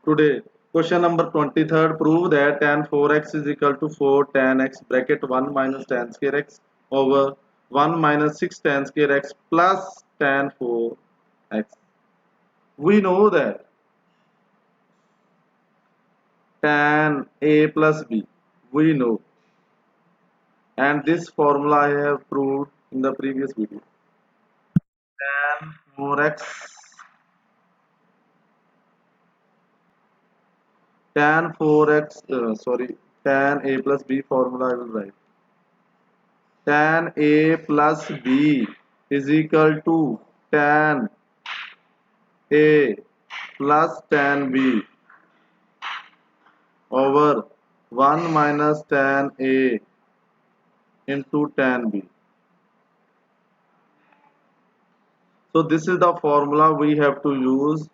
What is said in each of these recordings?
Today, question number 23rd, prove that tan 4x is equal to 4 tan x bracket 1 minus tan square x over 1 minus 6 tan square x plus tan 4x. We know that tan a plus b, we know, and this formula I have proved in the previous video. Tan 4x, tan 4x, tan a plus b formula I will write. Tan A plus B is equal to tan A plus tan B over 1 minus tan A into tan B. So this is the formula we have to use.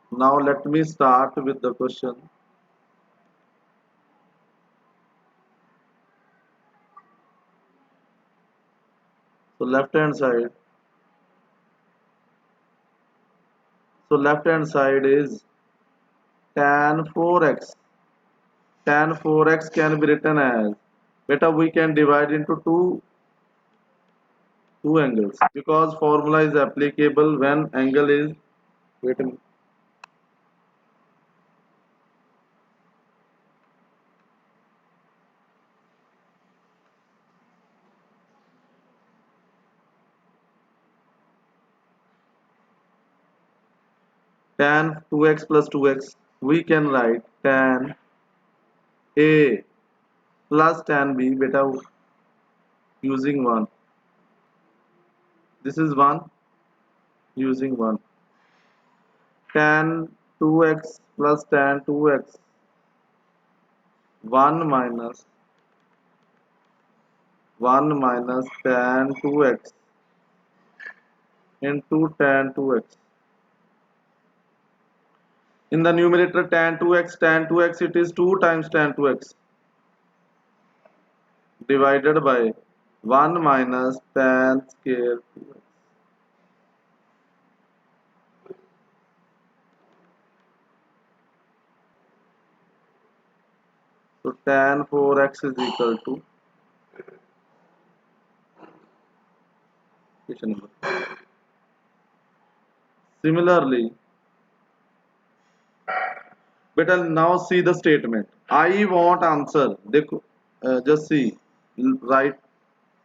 Now let me start with the question. So left hand side. So left hand side is tan 4x. Tan 4x can be written as, beta we can divide into two angles because formula is applicable when angle is, wait a minute, tan 2x plus 2x, we can write tan A plus tan B, beta, using 1. This is 1 using 1. Tan 2x plus tan 2x, 1 minus tan 2x into tan 2x. In the numerator tan 2x, it is 2 times tan 2x divided by 1 minus tan square 2x. So tan 4x is equal to question number. Similarly, but now see the statement. I want answer. Just see right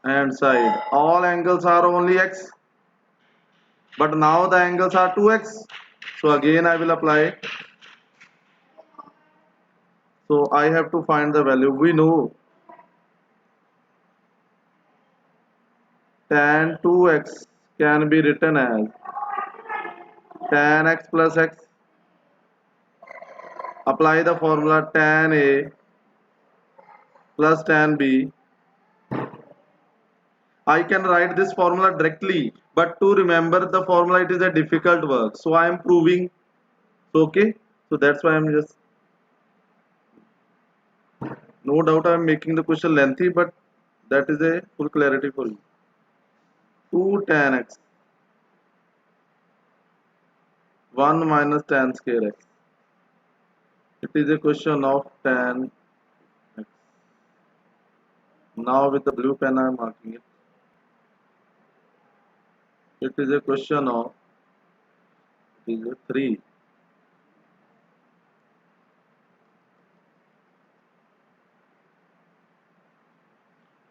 hand side. All angles are only x, but now the angles are 2x. So again I will apply. So I have to find the value. We know tan 2x can be written as tan x plus x. Apply the formula tan A plus tan B. I can write this formula directly, but to remember the formula, it is a difficult work. So I am proving. Okay, so that's why I'm just, no doubt I'm making the question lengthy, but that is a full clarity for you. 2 tan x, 1 minus tan square x. It is a question of tan x. Now with the blue pen I am marking it. It is a question of, it is a 3.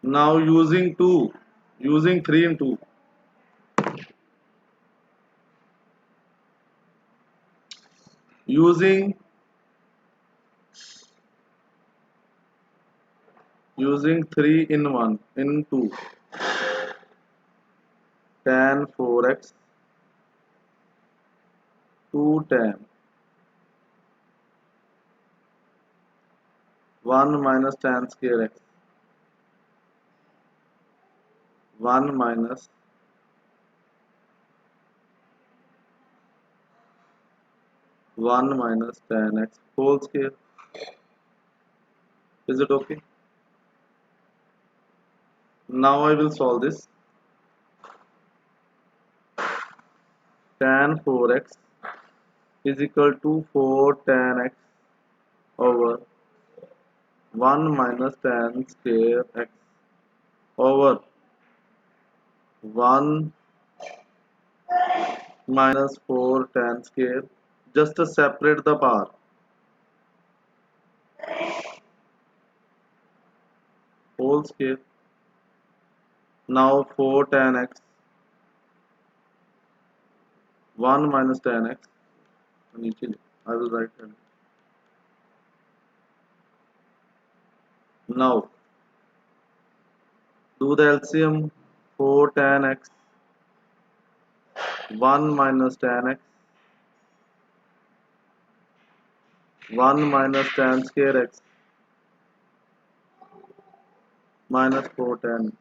Now using 2, using 3 and 2. Using 3 in 1 in 2, tan 4x, 2 tan 1 minus tan square x, 1 minus 1 minus tan x whole square. Is it okay? Now I will solve this. Tan 4x is equal to 4 tan x over 1 minus tan square x over 1 minus 4 tan square. Just to separate the power. Whole square. Now 4 tan x 1 minus tan x. I will write it. Now do the LCM. 4 tan x 1 minus tan x 1 minus tan square x minus 4 tan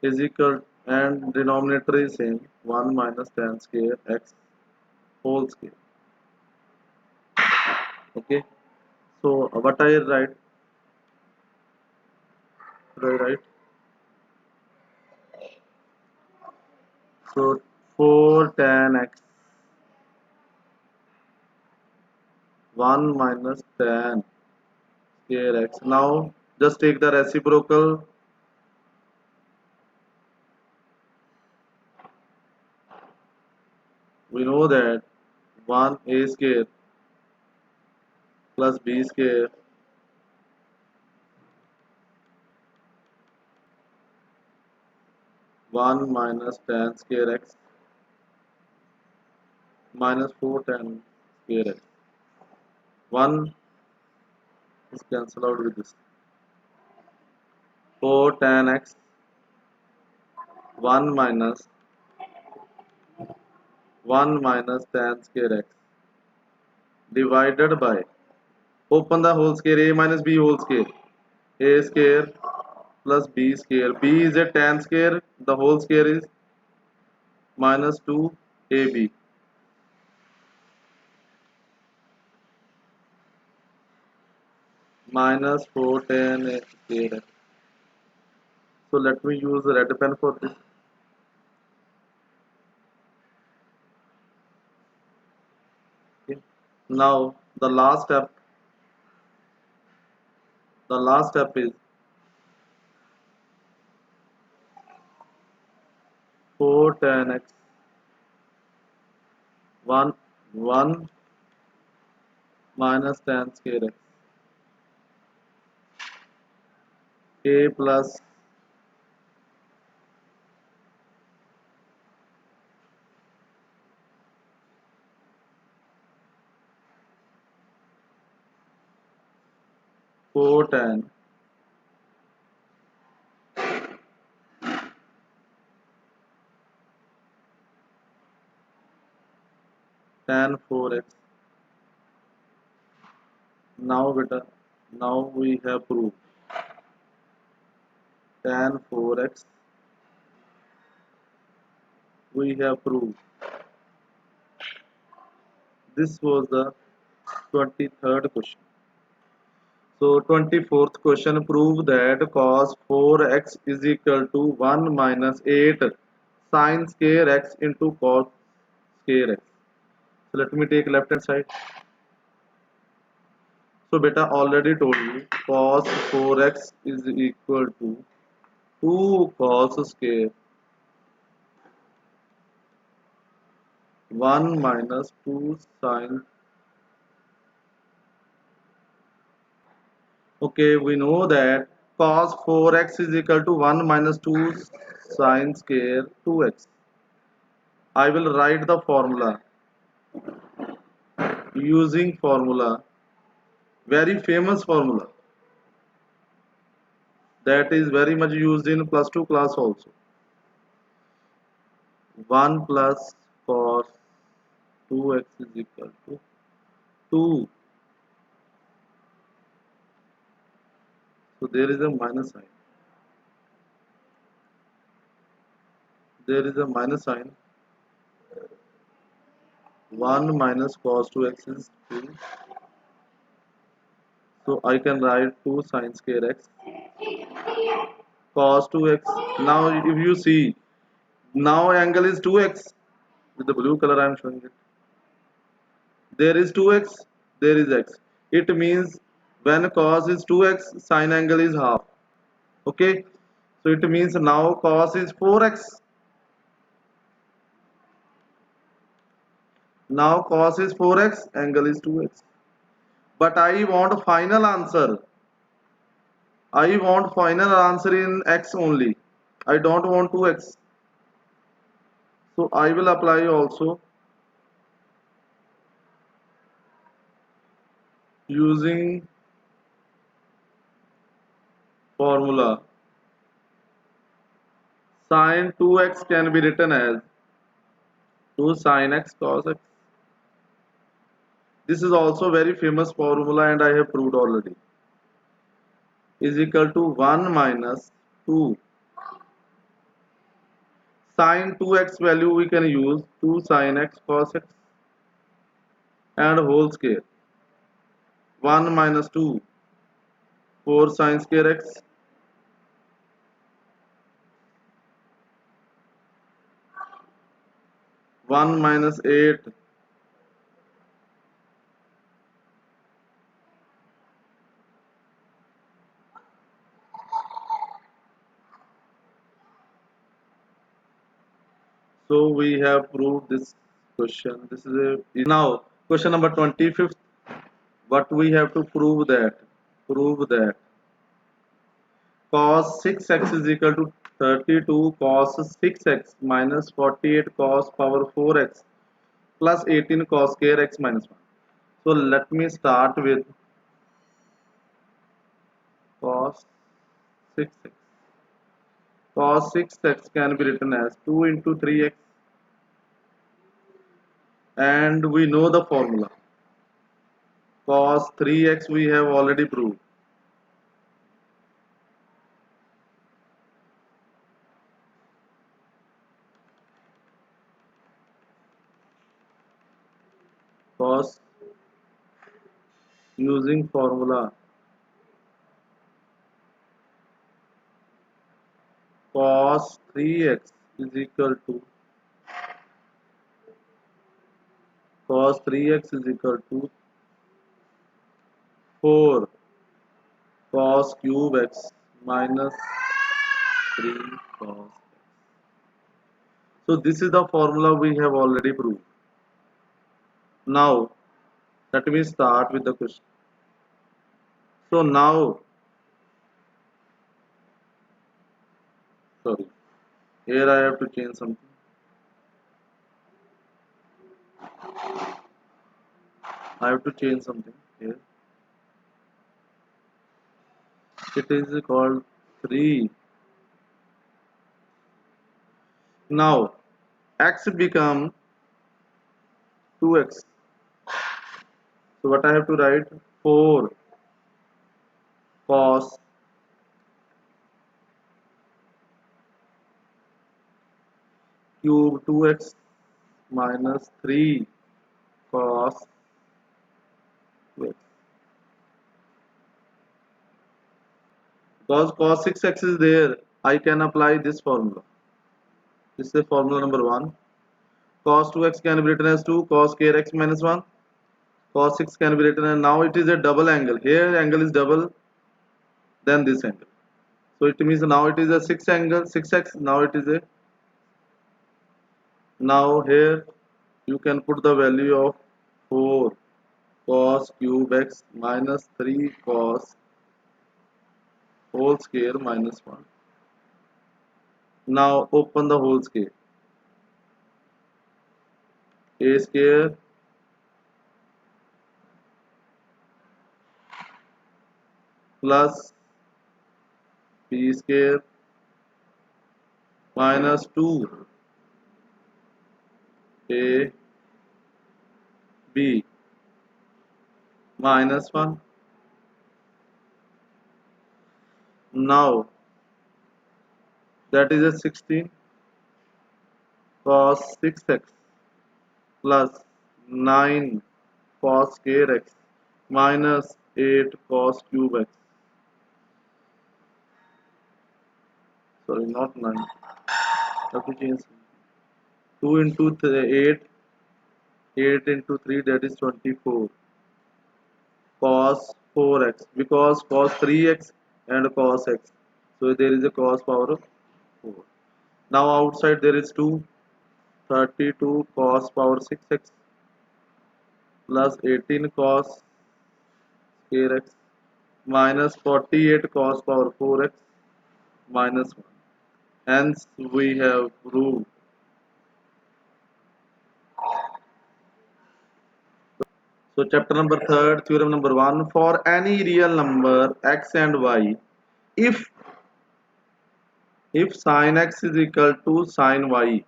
is equal, and denominator is same, 1 minus tan square x whole square. Okay, so what I write? Should I write? So 4 tan x 1 minus tan square x. Now just take the reciprocal. We know that 1 a square plus b square 1 minus tan square x minus 4 tan square x. 1 is cancelled out with this. 4 tan x 1 minus 1 minus tan square x divided by, open the whole square, a minus b whole square, a square plus b square. B is a tan square, the whole square is minus 2ab minus 4 tan square x. So let me use the red pen for this. Okay. Now the last step is 4 tan x 1 1 minus tan square x a plus 4 tan 4x. Now beta, now we have proved tan 4x. We have proved. This was the 23rd question. So 24th question, prove that cos 4x is equal to 1 minus 8 sin square x into cos square x. So let me take left hand side. So beta already told you cos 4x is equal to 2 cos square 1 minus 2 sin. Okay, we know that cos 4x is equal to 1 minus 2 sin square 2x. I will write the formula using formula, very famous formula that is very much used in plus 2 class also. 1 plus cos 2x is equal to 2. So there is a minus sign. There is a minus sign. 1 minus cos 2x is 2. So I can write 2 sin square x cos 2x. Now if you see, now angle is 2x with the blue color I am showing it. There is 2x, there is x. It means when cos is 2x, sine angle is half. Okay, so it means now cos is 4x. Now cos is 4x, angle is 2x. But I want final answer. I want final answer in x only. I don't want 2x. So I will apply also using formula. Sin 2x can be written as 2 sin x cos x. This is also very famous formula and I have proved already. Is equal to 1 minus 2. Sin 2x value we can use 2 sin x cos x and whole square. 1 minus 2, 4 sin square x. 1 minus 8. So we have proved this question. This is now question number 25th. What we have to prove that? Prove that cos 6x is equal to 32 cos 6x minus 48 cos power 4x plus 18 cos square x minus 1. So let me start with cos 6x. Cos 6x can be written as 2 into 3x, and we know the formula. Cos 3x we have already proved. Cos using formula cos 3x is equal to cos 3x is equal to 4 cos cube x minus 3 cos. So this is the formula we have already proved. Now let me start with the question. So now, sorry, here I have to change something. I have to change something here. It is called 3. Now x become 2x. So what I have to write? 4 cos cube 2x minus 3 cos 2x. Because cos 6x is there, I can apply this formula. This is formula number 1. Cos 2x can be written as 2 cos square x minus 1. Cos 6 can be written as, now it is a double angle. Here angle is double than this angle. So it means now it is a 6 angle, 6x, now it is a, now here you can put the value of 4 cos cube x minus 3 cos whole square minus 1. Now open the whole square. A square plus b square minus 2 a b minus 1. Now that is a 16 cos 6x plus 9 cos square x minus 8 cos cube x. Sorry, not 9. Have to change. 2 into 8. 8 into 3, that is 24. Cos 4x, because cos 3x and cos x. So there is a cos power of 4. Now outside there is 2. 32 cos power 6x plus 18 cos square x minus 48 cos power 4x minus 1. Hence we have proved. So chapter number 3rd, theorem number 1, for any real number x and y, if sin x is equal to sin y,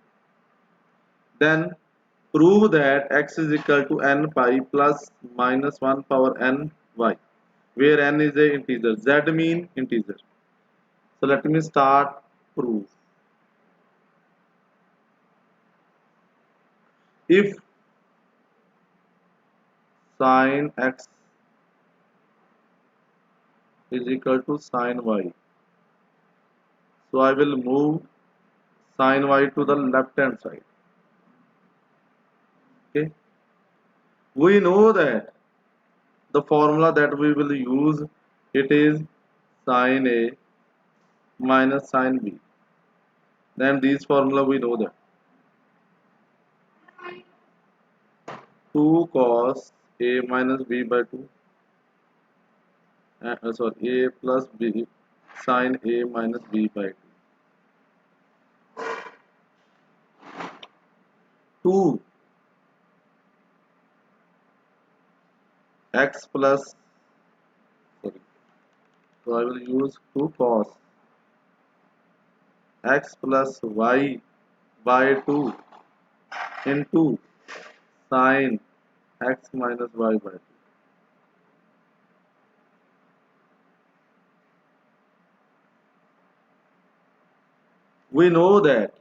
then prove that x is equal to n pi plus minus 1 power n y, where n is a integer, z mean integer. So let me start proof. If sin x is equal to sin y, so I will move sin y to the left hand side. Okay, we know that the formula that we will use, it is sin a minus sin b. Then this formula we know that 2 cos a minus b by 2, sorry, a plus b sin a minus b by 2. 2 x plus, sorry, so I will use 2 cos x plus y by 2 into sin x minus y by 2. We know that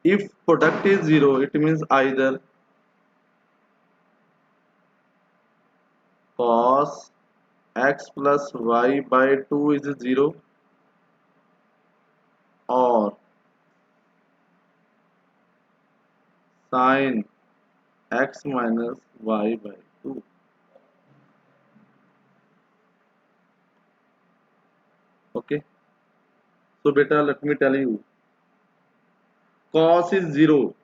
if product is 0, it means either cos x plus y by 2 is 0 or sin x minus y by 2. Okay, so beta, let me tell you, cos is 0.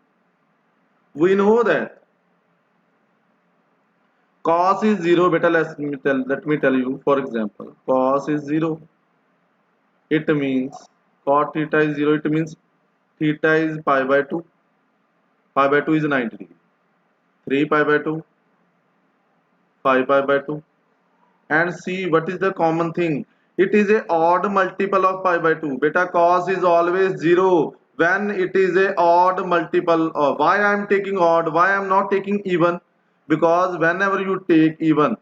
We know that cos is 0, beta. Let me tell you, for example, cos is 0, it means cot theta is 0, it means theta is pi by 2. Pi by 2 is 90 degree. 3 pi by 2, 5 pi by 2. And see what is the common thing. It is a odd multiple of pi by 2. Beta, cos is always 0 when it is a odd multiple of. Why I am taking odd? Why I am not taking even? Because whenever you take even,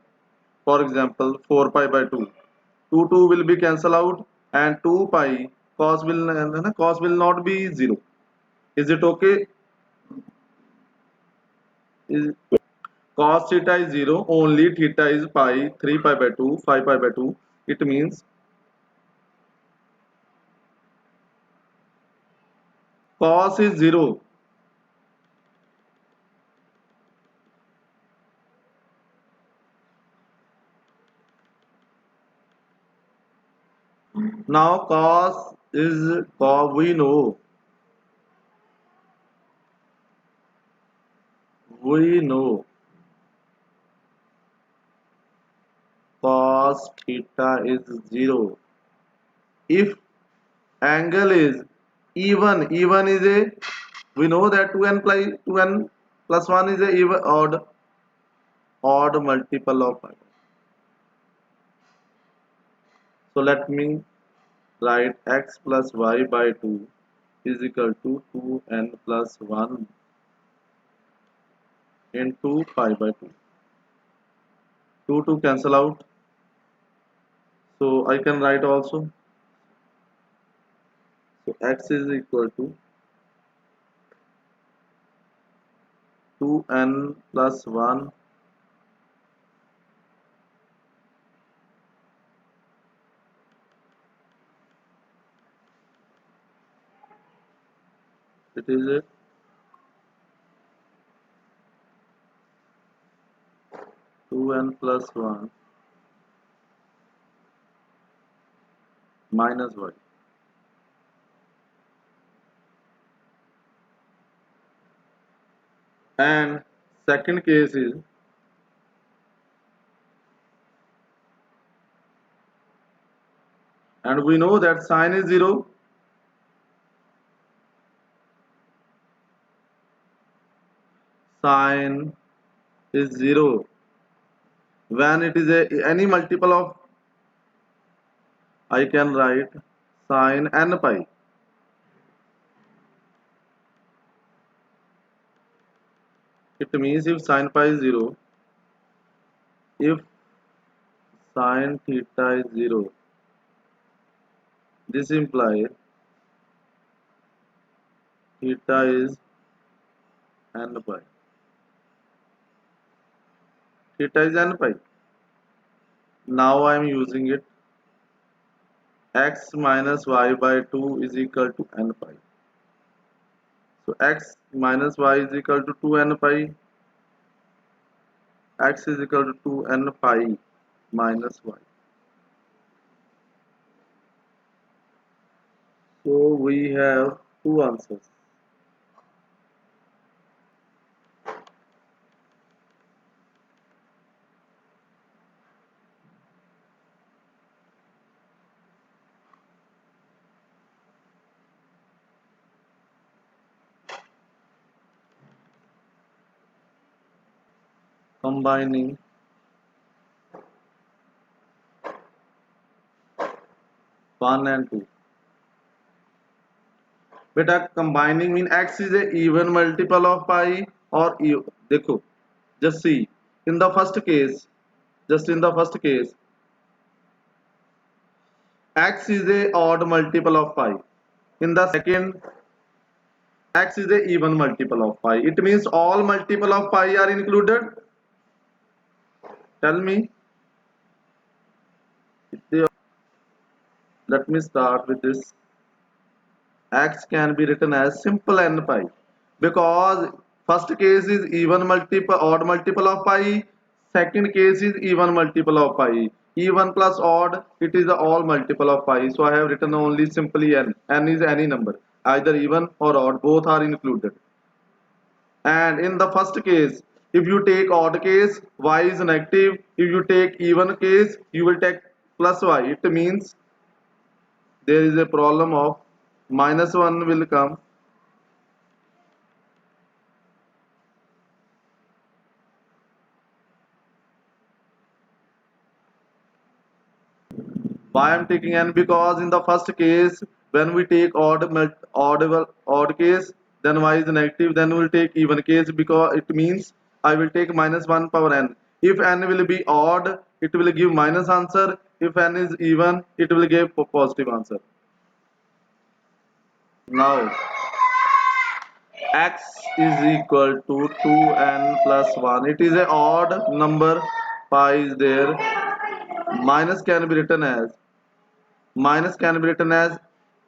for example 4 pi by 2, 2 will be cancelled out, and 2 pi cos will not be 0. Is it okay? Is cos theta is 0, only theta is pi, 3 pi by 2, 5 pi by 2. It means cos is 0. Now cos is cos, we know cos theta is 0 if angle is even is a, we know that 2n plus 1 is a even odd multiple of 5. So let me write x plus y by 2 is equal to 2n plus 1 into pi by 2. 2 cancel out, so I can write also. So x is equal to 2n plus 1, it is a 2n plus 1 minus y. And second case is, and we know that sine is 0. Sine is 0 when it is any multiple of, I can write sine n pi. It means if sine pi is 0, if sine theta is 0, this implies theta is n pi. Theta is n pi. Now I am using it. X minus y by 2 is equal to n pi. So x minus y is equal to 2n pi. X is equal to 2n pi minus y. So we have two answers. Combining 1 and 2. बेटा combining mean x is a even multiple of pi or देखो just see in the first case, just in the first case x is a odd multiple of pi. In the second, x is a even multiple of pi. It means all multiple of pi are included. Tell me. Let me start with this. X can be written as simple n pi because first case is even multiple, odd multiple of pi. Second case is even multiple of pi. Even plus odd, it is the all multiple of pi. So I have written only simply n. N is any number, either even or odd, both are included. And in the first case, if you take odd case, y is negative. If you take even case, you will take plus y. It means there is a problem of minus 1 will come. Why I am taking n? Because in the first case, when we take odd case, then y is negative. Then we will take even case because it means I will take minus 1 power n. If n will be odd, it will give minus answer. If n is even, it will give positive answer. Now x is equal to 2n plus 1. It is a odd number. Pi is there. Minus can be written as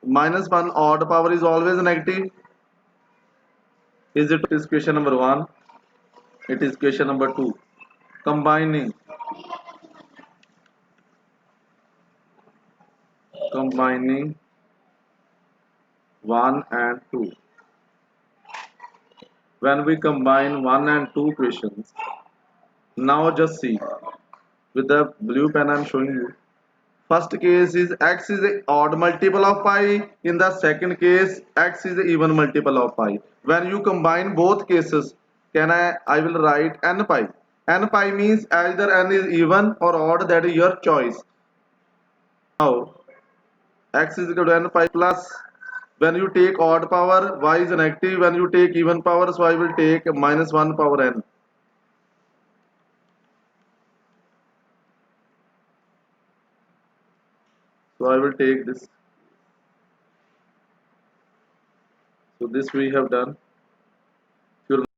minus 1 odd power is always negative. Is it is question number 1? It is question number 2. Combining 1 and 2. When we combine 1 and 2 questions, now just see with the blue pen I am showing you. First case is x is a odd multiple of pi. In the second case, x is a even multiple of pi. When you combine both cases, I will write n pi. N pi means either n is even or odd, that is your choice. Now x is equal to n pi plus, when you take odd power, y is negative. When you take even power, so I will take minus 1 power n. So I will take this. So this we have done.